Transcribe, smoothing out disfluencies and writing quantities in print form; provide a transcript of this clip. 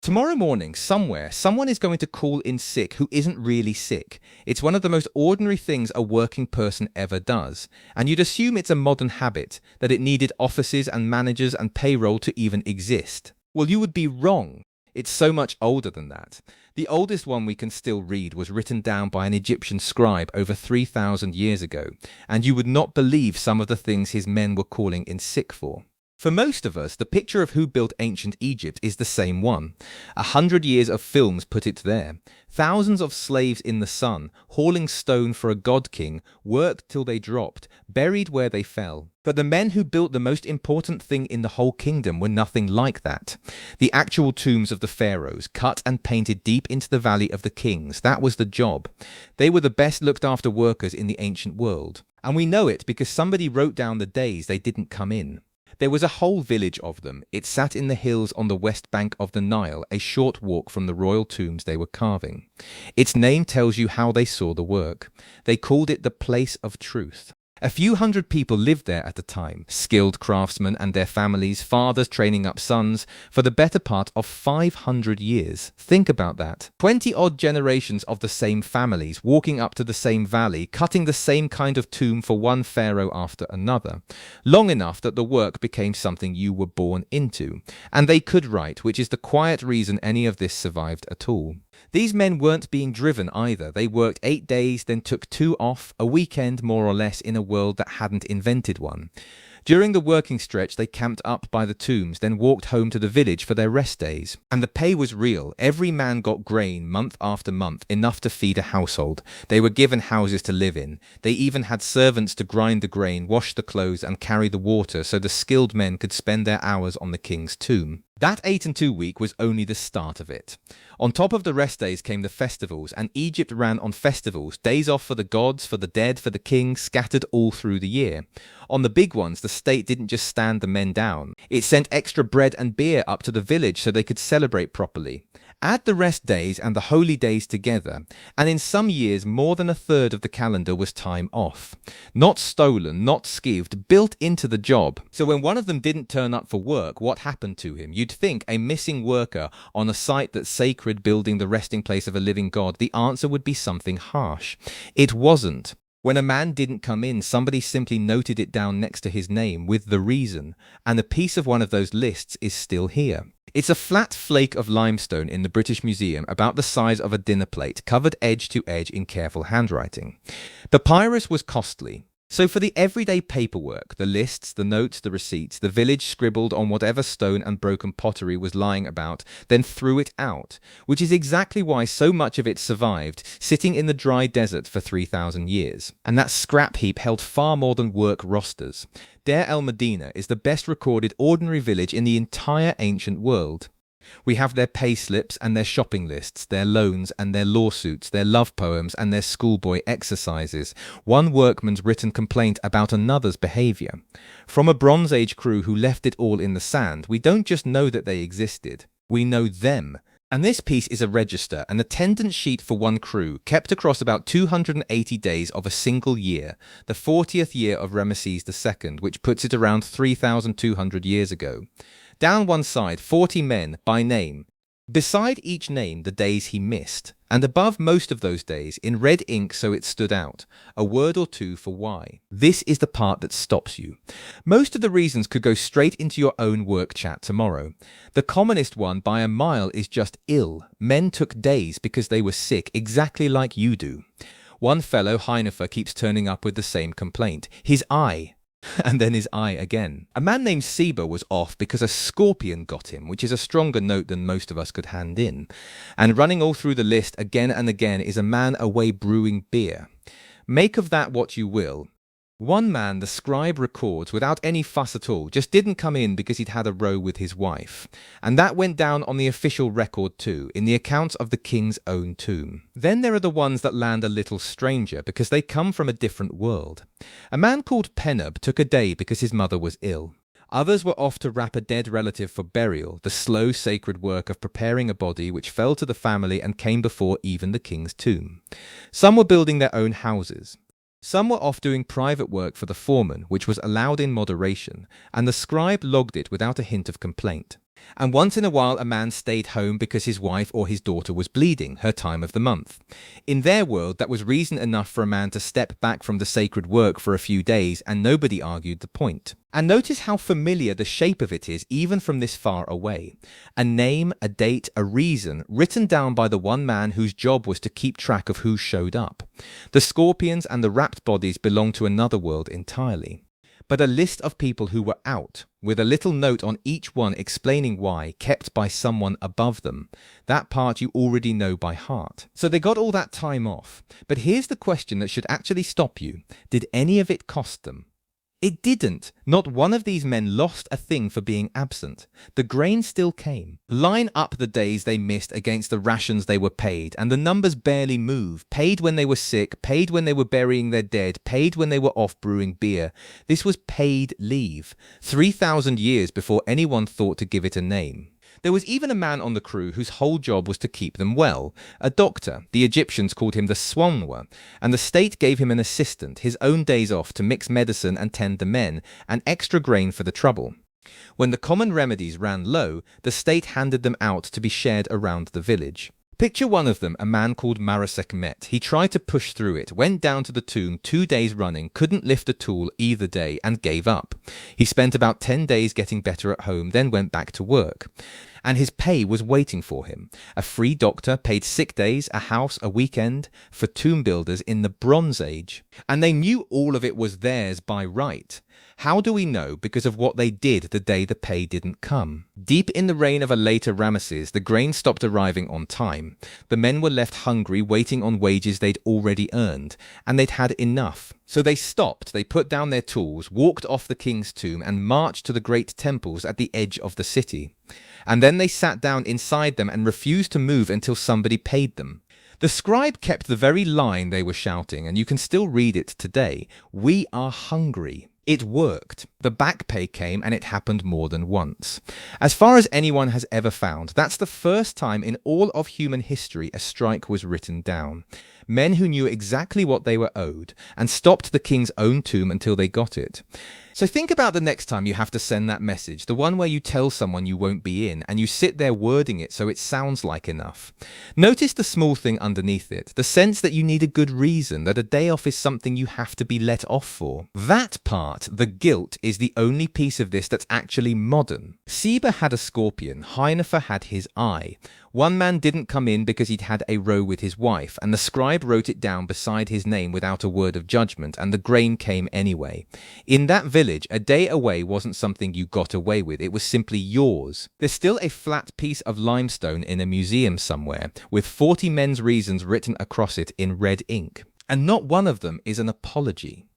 Tomorrow morning, somewhere, someone is going to call in sick who isn't really sick. It's one of the most ordinary things a working person ever does. And you'd assume it's a modern habit, that it needed offices and managers and payroll to even exist. Well, you would be wrong. It's so much older than that. The oldest one we can still read was written down by an Egyptian scribe over 3,000 years ago, and you would not believe some of the things his men were calling in sick for. For most of us, the picture of who built ancient Egypt is the same one. 100 years of films put it there. Thousands of slaves in the sun, hauling stone for a god king, worked till they dropped, buried where they fell. But the men who built the most important thing in the whole kingdom were nothing like that. The actual tombs of the pharaohs, cut and painted deep into the valley of the kings, that was the job. They were the best looked after workers in the ancient world. And we know it because somebody wrote down the days they didn't come in. There was a whole village of them. It sat in the hills on the west bank of the Nile, a short walk from the royal tombs they were carving. Its name tells you how they saw the work. They called it the Place of Truth. A few hundred people lived there at the time, skilled craftsmen and their families, fathers training up sons, for the better part of 500 years. Think about that. 20-odd generations of the same families, walking up to the same valley, cutting the same kind of tomb for one pharaoh after another. Long enough that the work became something you were born into. And they could write, which is the quiet reason any of this survived at all. These men weren't being driven either. They worked 8 days, then took 2 off, a weekend more or less in a world that hadn't invented one. During the working stretch, they camped up by the tombs, then walked home to the village for their rest days. And the pay was real. Every man got grain month after month, enough to feed a household. They were given houses to live in. They even had servants to grind the grain, wash the clothes, and carry the water so the skilled men could spend their hours on the king's tomb. That 8 and 2 week was only the start of it. On top of the rest days came the festivals, and Egypt ran on festivals, days off for the gods, for the dead, for the king, scattered all through the year. On the big ones, the state didn't just stand the men down. It sent extra bread and beer up to the village so they could celebrate properly. Add the rest days and the holy days together, and in some years more than a third of the calendar was time off. Not stolen, not skived, built into the job. So when one of them didn't turn up for work, what happened to him? You'd think a missing worker on a site that's sacred, building the resting place of a living god, the answer would be something harsh. It wasn't. When a man didn't come in, somebody simply noted it down next to his name with the reason, and a piece of one of those lists is still here. It's a flat flake of limestone in the British Museum about the size of a dinner plate, covered edge to edge in careful handwriting. Papyrus was costly. So for the everyday paperwork, the lists, the notes, the receipts, the village scribbled on whatever stone and broken pottery was lying about, then threw it out, which is exactly why so much of it survived, sitting in the dry desert for 3,000 years. And that scrap heap held far more than work rosters. Deir el-Medina is the best recorded ordinary village in the entire ancient world. We have their pay slips and their shopping lists, their loans and their lawsuits, their love poems and their schoolboy exercises, one workman's written complaint about another's behavior. From a Bronze Age crew who left it all in the sand, we don't just know that they existed, we know them. And this piece is a register, an attendance sheet for one crew, kept across about 280 days of a single year, the 40th year of Ramesses II, which puts it around 3,200 years ago. Down one side, 40 men, by name. Beside each name, the days he missed. And above most of those days, in red ink so it stood out, a word or two for why. This is the part that stops you. Most of the reasons could go straight into your own work chat tomorrow. The commonest one by a mile is just ill. Men took days because they were sick, exactly like you do. One fellow, Heinefer, keeps turning up with the same complaint. His eye. And then his eye again. A man named Seba was off because a scorpion got him, which is a stronger note than most of us could hand in. And running all through the list again and again is a man away brewing beer. Make of that what you will. One man, the scribe, records without any fuss at all, just didn't come in because he'd had a row with his wife. And that went down on the official record too, in the accounts of the king's own tomb. Then there are the ones that land a little stranger because they come from a different world. A man called Penub took a day because his mother was ill. Others were off to wrap a dead relative for burial, the slow sacred work of preparing a body which fell to the family and came before even the king's tomb. Some were building their own houses. Some were off doing private work for the foreman, which was allowed in moderation, and the scribe logged it without a hint of complaint. And once in a while, a man stayed home because his wife or his daughter was bleeding, her time of the month. In their world, that was reason enough for a man to step back from the sacred work for a few days, and nobody argued the point. And notice how familiar the shape of it is, even from this far away. A name, a date, a reason, written down by the one man whose job was to keep track of who showed up. The scorpions and the wrapped bodies belong to another world entirely. But a list of people who were out, with a little note on each one explaining why, kept by someone above them. That part you already know by heart. So they got all that time off. But here's the question that should actually stop you. Did any of it cost them? It didn't. Not one of these men lost a thing for being absent. The grain still came. Line up the days they missed against the rations they were paid, and the numbers barely move. Paid when they were sick, paid when they were burying their dead, paid when they were off brewing beer. This was paid leave. 3,000 years before anyone thought to give it a name. There was even a man on the crew whose whole job was to keep them well, a doctor. The Egyptians called him the swanwa, and the state gave him an assistant, his own days off to mix medicine and tend the men, and extra grain for the trouble. When the common remedies ran low, the state handed them out to be shared around the village. Picture one of them, a man called Marasekmet. He tried to push through it, went down to the tomb 2 days running, couldn't lift a tool either day, and gave up. He spent about 10 days getting better at home, then went back to work. And his pay was waiting for him. A free doctor, paid sick days, a house, a weekend, for tomb builders in the Bronze Age. And they knew all of it was theirs by right. How do we know? Because of what they did the day the pay didn't come. Deep in the reign of a later Ramesses, the grain stopped arriving on time. The men were left hungry, waiting on wages they'd already earned, and they'd had enough. So they stopped, they put down their tools, walked off the king's tomb, and marched to the great temples at the edge of the city. And then they sat down inside them and refused to move until somebody paid them. The scribe kept the very line they were shouting, and you can still read it today. We are hungry. It worked. The back pay came, and it happened more than once. As far as anyone has ever found, that's the first time in all of human history a strike was written down. Men who knew exactly what they were owed, and stopped the king's own tomb until they got it. So think about the next time you have to send that message, the one where you tell someone you won't be in, and you sit there wording it so it sounds like enough. Notice the small thing underneath it, the sense that you need a good reason, that a day off is something you have to be let off for. That part, the guilt, is the only piece of this that's actually modern. Seba had a scorpion, Hainafa had his eye. One man didn't come in because he'd had a row with his wife, and the scribe wrote it down beside his name without a word of judgment, and the grain came anyway. In that village, a day away wasn't something you got away with, it was simply yours. There's still a flat piece of limestone in a museum somewhere, with 40 men's reasons written across it in red ink. And not one of them is an apology.